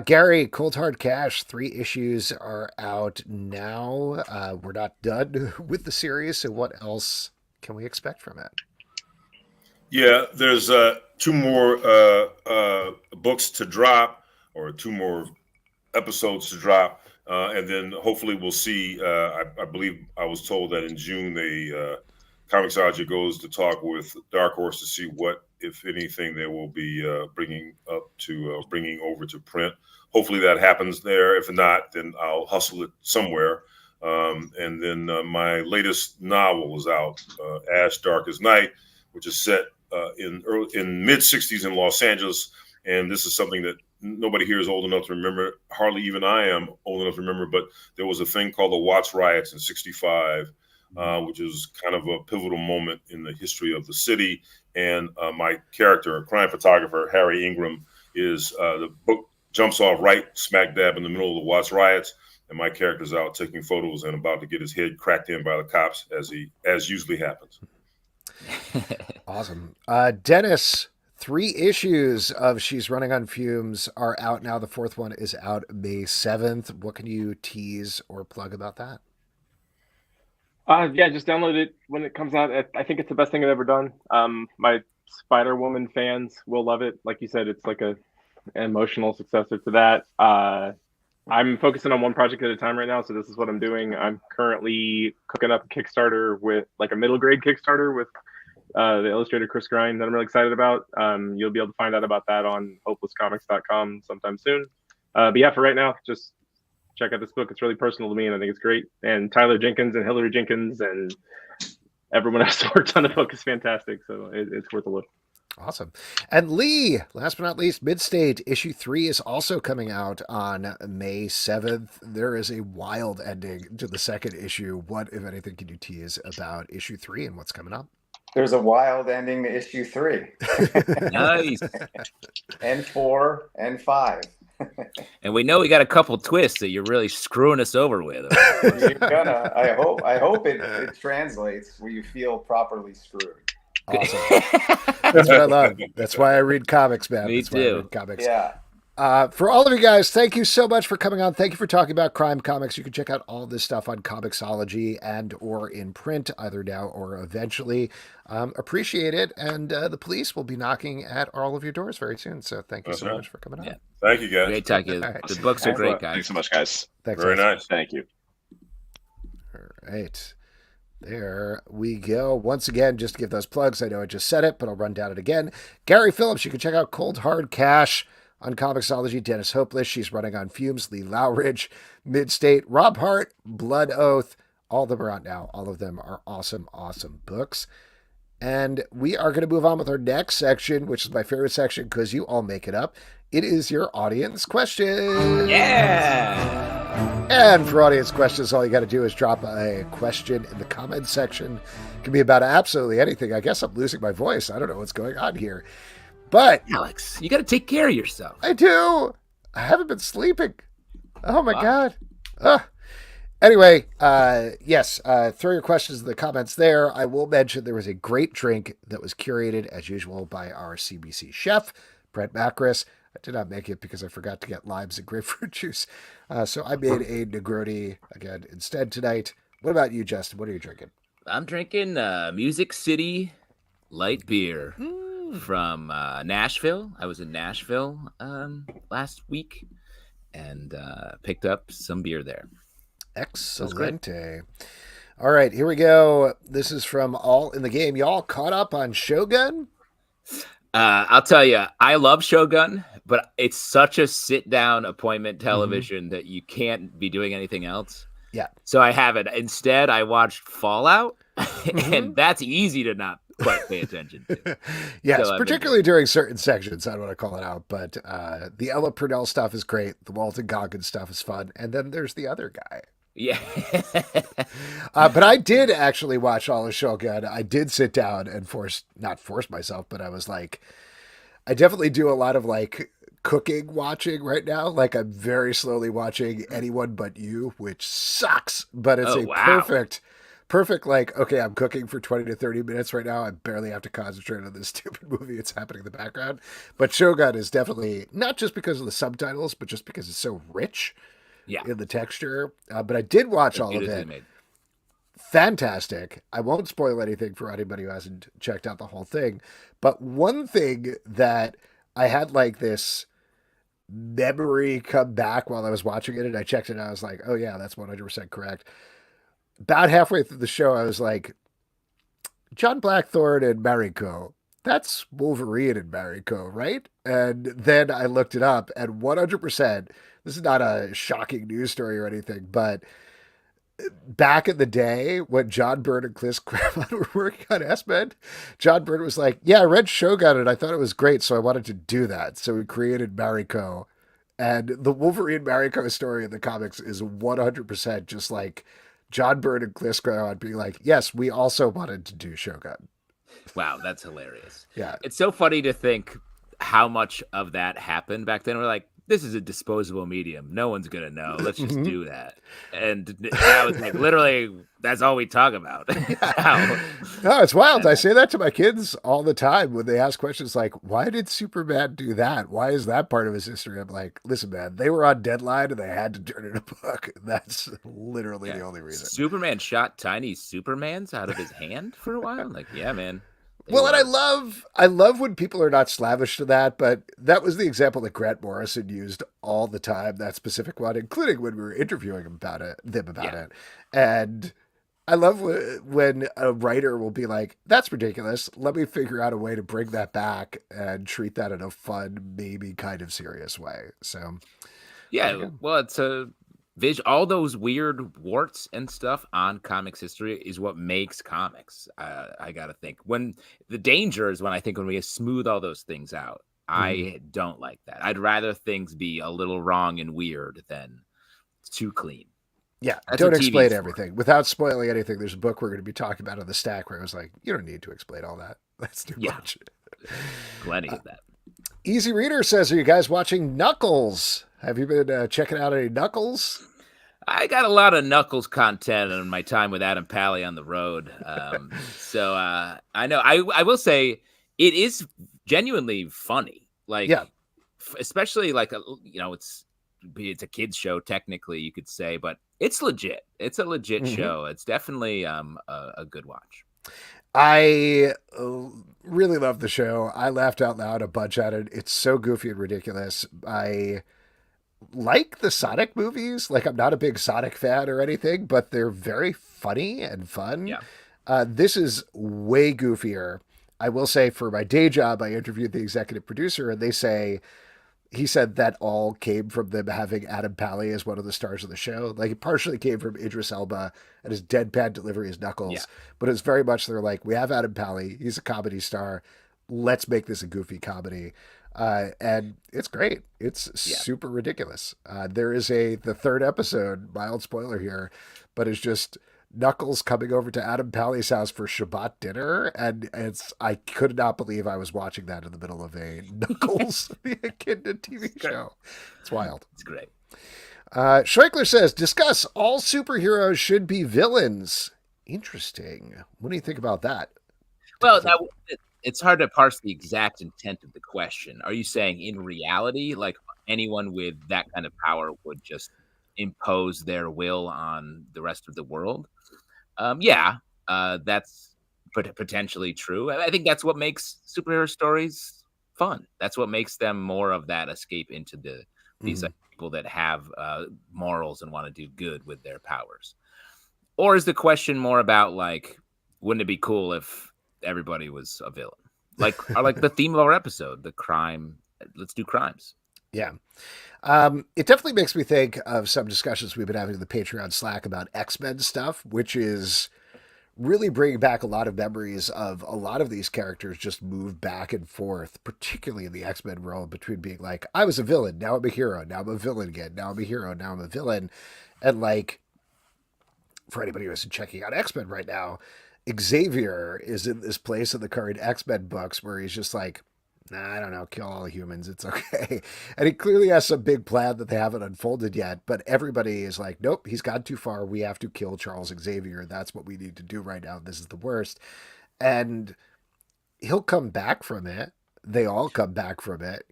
Speaker 1: Gary, Cold Hard Cash, 3 issues are out now. We're not done with the series, so what else can we expect from it?
Speaker 3: Yeah, there's 2 more books to drop, or 2 more episodes to drop, and then hopefully we'll see. I believe I was told that in June Comixology goes to talk with Dark Horse to see what, if anything, they will be bringing over to print. Hopefully that happens there. If not, then I'll hustle it somewhere. And then my latest novel is out, Ash Dark as Night, which is set in mid-60s in Los Angeles. And this is something that nobody here is old enough to remember. Hardly even I am old enough to remember, but there was a thing called the Watts Riots in 65, which is kind of a pivotal moment in the history of the city. And my character, crime photographer, Harry Ingram, is the book jumps off right smack dab in the middle of the Watts Riots. And my character's out taking photos and about to get his head cracked in by the cops, as usually happens.
Speaker 1: Awesome. Dennis, 3 issues of She's Running on Fumes are out now. The 4th one is out May 7th. What can you tease or plug about that?
Speaker 4: Yeah, just download it when it comes out. I think it's the best thing I've ever done. My Spider-Woman fans will love it. Like you said, it's like an emotional successor to that. I'm focusing on one project at a time right now, so this is what I'm doing. I'm currently cooking up a Kickstarter with like a middle grade Kickstarter with the illustrator Chris Grind that I'm really excited about. You'll be able to find out about that on hopelesscomics.com sometime soon. But yeah, for right now, just check out this book. It's really personal to me, and I think it's great. And Tyler Jenkins and Hillary Jenkins and everyone else who worked on the book is fantastic, so it's worth a look.
Speaker 1: Awesome. And Lee, last but not least, Midstate issue 3 is also coming out on May 7th. There is a wild ending to the 2nd issue. What, if anything, can you tease about issue 3 and what's coming up?
Speaker 6: There's a wild ending to issue 3.
Speaker 2: Nice.
Speaker 6: And 4 and 5.
Speaker 2: And we know we got a couple twists that you're really screwing us over with.
Speaker 6: You're gonna. I hope it translates where you feel properly screwed.
Speaker 1: Awesome. That's what I love. That's why I read comics, man.
Speaker 2: Me
Speaker 1: That's why I
Speaker 2: too.
Speaker 1: read comics.
Speaker 6: Yeah.
Speaker 1: For all of you guys, thank you so much for coming on. Thank you for talking about crime comics. You can check out all this stuff on Comixology and or in print, either now or eventually. Appreciate it. And the police will be knocking at all of your doors very soon. So thank you so much for coming on.
Speaker 2: Yeah.
Speaker 3: Thank you, guys.
Speaker 2: Great talking.
Speaker 1: All right.
Speaker 2: The books are great, guys.
Speaker 5: Thanks so much, guys.
Speaker 1: Thanks.
Speaker 3: Very nice.
Speaker 5: Thank you.
Speaker 1: All right. There we go. Once again, just to give those plugs, I know I just said it, but I'll run down it again. Gary Phillips, you can check out Cold Hard Cash on Comixology. Dennis Hopeless, she's running on Fumes. Lee Loughridge, Midstate. Rob Hart, Blood Oath. All of them are out now. All of them are awesome, awesome books. And we are going to move on with our next section, which is my favorite section because you all make it up. It is your audience question.
Speaker 2: Yeah.
Speaker 1: And for audience questions, all you got to do is drop a question in the comments section. It can be about absolutely anything. I guess I'm losing my voice. I don't know what's going on here. But
Speaker 2: Alex, you got to take care of yourself.
Speaker 1: I do. I haven't been sleeping. Oh, my God. Anyway, yes, throw your questions in the comments there. I will mention there was a great drink that was curated, as usual, by our CBC chef, Brent Macris. I did not make it because I forgot to get limes and grapefruit juice. So I made a Negroni again instead tonight. What about you, Justin? What are you drinking?
Speaker 2: I'm drinking Music City light beer from Nashville. I was in Nashville last week and picked up some beer there.
Speaker 1: Excellent. All right, here we go. This is from All in the Game. Y'all caught up on Shogun?
Speaker 2: I'll tell you, I love Shogun, but it's such a sit-down appointment television that you can't be doing anything else.
Speaker 1: Yeah.
Speaker 2: So I haven't. Instead, I watched Fallout, and that's easy to not quite pay attention to.
Speaker 1: Yes,
Speaker 2: So
Speaker 1: particularly during certain sections. I don't want to call it out, but the Ella Purnell stuff is great. The Walton Goggins stuff is fun. And then there's the other guy.
Speaker 2: Yeah.
Speaker 1: But I did actually watch all of Shogun. I did sit down and not force myself, but I was like, I definitely do a lot of like cooking watching right now. Like I'm very slowly watching Anyone But You, which sucks, but it's perfect. Like, okay, I'm cooking for 20 to 30 minutes right now. I barely have to concentrate on this stupid movie. It's happening in the background. But Shogun is definitely not just because of the subtitles, but just because it's so rich.
Speaker 2: Yeah.
Speaker 1: In the texture. But I did watch all of it. Fantastic. I won't spoil anything for anybody who hasn't checked out the whole thing. But one thing that I had like this memory come back while I was watching it, and I checked it and I was like, oh yeah, that's 100% correct. About halfway through the show, I was like, John Blackthorne and Mariko. That's Wolverine and Mariko, right? And then I looked it up, and 100%, this is not a shocking news story or anything, but back in the day when John Byrne and Chris Claremont were working on S-Men, John Byrne was like, yeah, I read Shogun and I thought it was great, so I wanted to do that. So we created Mariko. And the Wolverine Mariko story in the comics is 100% just like John Byrne and Chris Claremont being like, yes, we also wanted to do Shogun.
Speaker 2: Wow, that's hilarious.
Speaker 1: Yeah.
Speaker 2: It's so funny to think how much of that happened back then. We're like, this is a disposable medium. No one's going to know. Let's just do that. And that was like, literally, that's all we talk about.
Speaker 1: No, it's wild. I say that to my kids all the time when they ask questions like, why did Superman do that? Why is that part of his history? I'm like, listen, man, they were on deadline and they had to turn in a book. That's literally the only reason.
Speaker 2: Superman shot tiny Supermans out of his hand for a while. Like, yeah, man.
Speaker 1: Well, and I love when people are not slavish to that, but that was the example that Grant Morrison used all the time, that specific one, including when we were interviewing him about it. And I love when a writer will be like, that's ridiculous. Let me figure out a way to bring that back and treat that in a fun, maybe kind of serious way. So,
Speaker 2: yeah, well, it's all those weird warts and stuff on comics history is what makes comics. I gotta think when the danger is when I think when we smooth all those things out. I don't like that. I'd rather things be a little wrong and weird than too clean.
Speaker 1: Yeah, don't explain everything without spoiling anything. There's a book we're going to be talking about on the stack where I was like, you don't need to explain all that. That's too much.
Speaker 2: Plenty of that.
Speaker 1: Easy Reader says, are you guys watching Knuckles? Have you been checking out any Knuckles?
Speaker 2: I got a lot of Knuckles content in my time with Adam Pally on the road. So I know I will say it is genuinely funny. Like,
Speaker 1: yeah.
Speaker 2: Especially like, it's a kid's show, technically, you could say, but it's legit. It's a legit show. It's definitely a good watch.
Speaker 1: I really love the show. I laughed out loud a bunch at it. It's so goofy and ridiculous. I like the Sonic movies. Like, I'm not a big Sonic fan or anything, but they're very funny and fun.
Speaker 2: Yeah.
Speaker 1: This is way goofier. I will say, for my day job, I interviewed the executive producer, and he said that all came from them having Adam Pally as one of the stars of the show. Like, it partially came from Idris Elba and his deadpan delivery as Knuckles, but it's very much, they're like, we have Adam Pally, he's a comedy star, let's make this a goofy comedy. And it's great. It's super ridiculous. There is the third episode, mild spoiler here, but it's just Knuckles coming over to Adam Pally's house for Shabbat dinner, and I could not believe I was watching that in the middle of a Knuckles kid TV show. It's wild.
Speaker 2: It's great.
Speaker 1: Schweikler says, discuss all superheroes should be villains. Interesting. What do you think about that?
Speaker 2: Well, it's hard to parse the exact intent of the question. Are you saying in reality, like anyone with that kind of power would just impose their will on the rest of the world? That's potentially true. I think that's what makes superhero stories fun. That's what makes them more of that escape into these people that have morals and want to do good with their powers. Or is the question more about, like, wouldn't it be cool if everybody was a villain? Like the theme of our episode, the crime. Let's do crimes.
Speaker 1: Yeah. It definitely makes me think of some discussions we've been having in the Patreon Slack about X-Men stuff, which is really bringing back a lot of memories of a lot of these characters just move back and forth, particularly in the X-Men world, between being like, I was a villain, now I'm a hero, now I'm a villain again, now I'm a hero, now I'm a villain. And like, for anybody who isn't checking out X-Men right now, Xavier is in this place in the current X-Men books where he's just like, nah, I don't know, kill all humans, it's okay. And he clearly has some big plan that they haven't unfolded yet, but everybody is like, nope, he's gone too far. We have to kill Charles Xavier. That's what we need to do right now. This is the worst. And he'll come back from it. They all come back from it,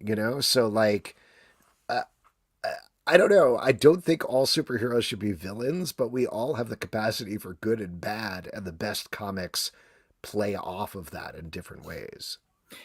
Speaker 1: So, like, I don't know. I don't think all superheroes should be villains, but we all have the capacity for good and bad, and the best comics play off of that in different ways.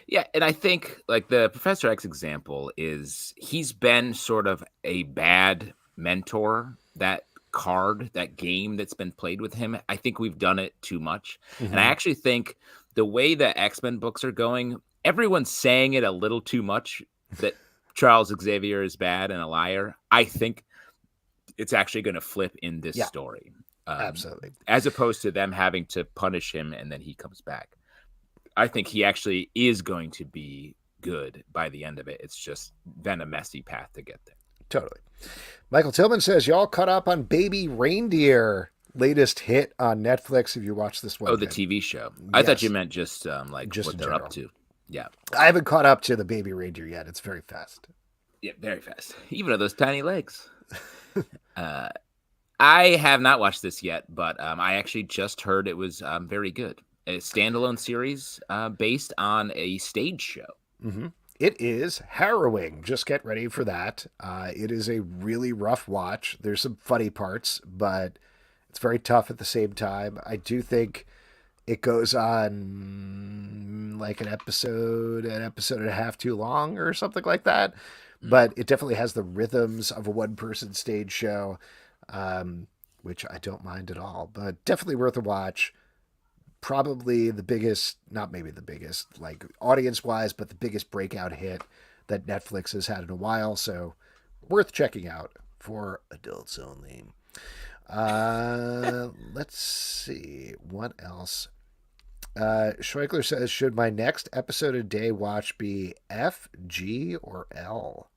Speaker 2: Yeah, and I think, like, the Professor X example is he's been sort of a bad mentor. That card, that game that's been played with him, I think we've done it too much. And I actually think the way that X-Men books are going, everyone's saying it a little too much, that Charles Xavier is bad and a liar. I think it's actually going to flip in this story.
Speaker 1: Absolutely.
Speaker 2: As opposed to them having to punish him and then he comes back. I think he actually is going to be good by the end of it. It's just been a messy path to get there.
Speaker 1: Totally. Michael Tillman says, y'all caught up on Baby Reindeer, latest hit on Netflix. Have you watched this one?
Speaker 2: Oh, the TV show. Yes. I thought you meant just what they're up to. Yeah.
Speaker 1: I haven't caught up to the Baby Reindeer yet. It's very fast.
Speaker 2: Yeah, very fast. Even with those tiny legs. I have not watched this yet, but I actually just heard it was very good. A standalone series based on a stage show.
Speaker 1: Mm-hmm. It is harrowing. Just get ready for that. It is a really rough watch. There's some funny parts, but it's very tough at the same time. I do think it goes on like an episode and a half too long or something like that. But it definitely has the rhythms of a one-person stage show, which I don't mind at all. But definitely worth a watch. Probably the biggest, not maybe the biggest, like audience-wise, but the biggest breakout hit that Netflix has had in a while. So worth checking out for adults only. Let's see. What else? Schweikler says, should my next episode a day watch be F, G, or L?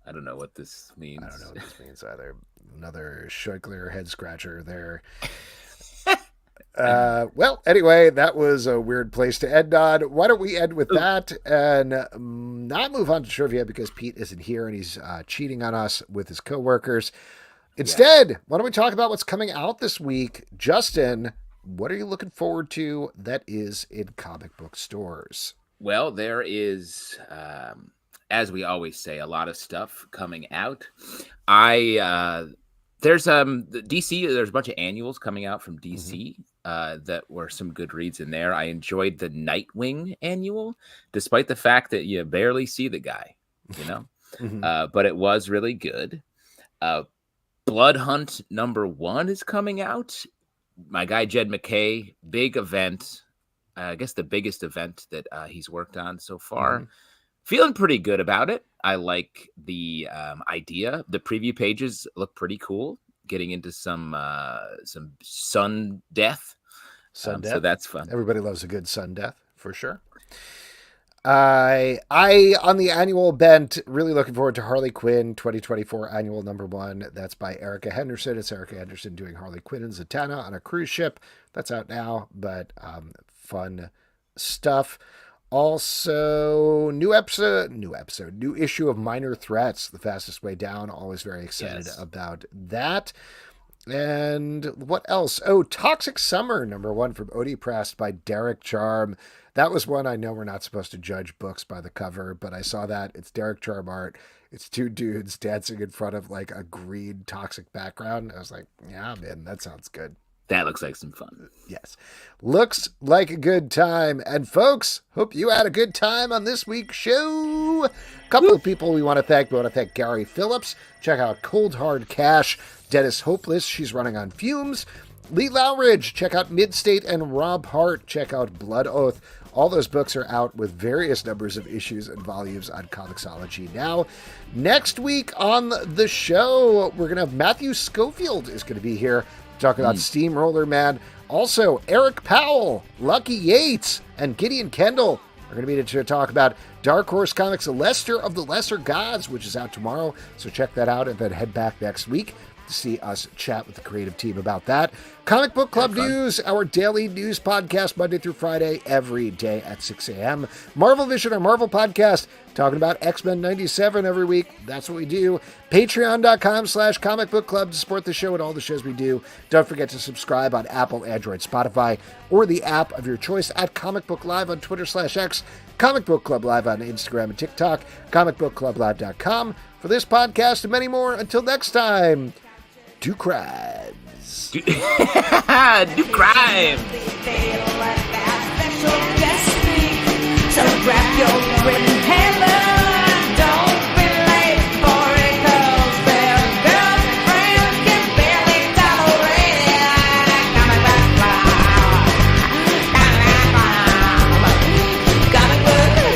Speaker 2: I don't know what this means.
Speaker 1: I don't know what this means either. Another Schweikler head scratcher there. Well, anyway, that was a weird place to end on. Why don't we end with that? And not move on to trivia because Pete isn't here and he's cheating on us with his coworkers. Instead, why don't we talk about what's coming out this week? Justin, what are you looking forward to that is in comic book stores?
Speaker 2: Well, there is, as we always say, a lot of stuff coming out. There's DC. There's a bunch of annuals coming out from DC that were some good reads in there. I enjoyed the Nightwing annual, despite the fact that you barely see the guy, but it was really good. Blood Hunt #1 is coming out. My guy Jed McKay, big event. I guess the biggest event that he's worked on so far. Feeling pretty good about it. I like the idea. The preview pages look pretty cool. Getting into some sun death.
Speaker 1: Sun death.
Speaker 2: So that's fun.
Speaker 1: Everybody loves a good sun death for sure. I on the annual bent, really looking forward to Harley Quinn 2024 annual #1. That's by Erica Henderson. It's Erica Henderson doing Harley Quinn and Zatanna on a cruise ship. That's out now, but fun stuff. Also, new issue of Minor Threats, The Fastest Way Down. Always very excited about that. And what else? Oh, Toxic Summer #1 from Odie Press by Derek Charm. That was one I know we're not supposed to judge books by the cover, but I saw that. It's Derek Charm art. It's two dudes dancing in front of like a green toxic background. I was like, yeah, man, that sounds good.
Speaker 2: That looks like some fun.
Speaker 1: Yes. Looks like a good time. And folks, hope you had a good time on this week's show. A couple of people we want to thank. We want to thank Gary Phillips. Check out Cold Hard Cash. Dennis Hopeless. She's running on Fumes. Lee Loughridge. Check out Midstate and Rob Hart. Check out Blood Oath. All those books are out with various numbers of issues and volumes on Comixology now. Next week on the show, we're going to have Matthew Schofield is going to be here talking about Steamroller Man. Also, Eric Powell, Lucky Yates, and Gideon Kendall are going to be here to talk about Dark Horse Comics' Lester of the Lesser Gods, which is out tomorrow. So check that out and then head back next week to see us chat with the creative team about that. Comic Book Club News, our daily news podcast, Monday through Friday, every day at 6 a.m. Marvel Vision, our Marvel podcast, talking about X-Men 97 every week. That's what we do. Patreon.com/Comic Book Club to support the show and all the shows we do. Don't forget to subscribe on Apple, Android, Spotify, or the app of your choice at Comic Book Live on Twitter/X, Comic Book Club Live on Instagram and TikTok, comicbookclublive.com. For this podcast and many more, until next time, do crimes.
Speaker 2: Do crime.
Speaker 7: So grab your written hammer. Don't be late for it, 'cause their girlfriends can barely tolerate it. Comic book club. Comic book club. Comic book club.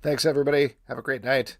Speaker 1: Thanks, everybody. Have a great night.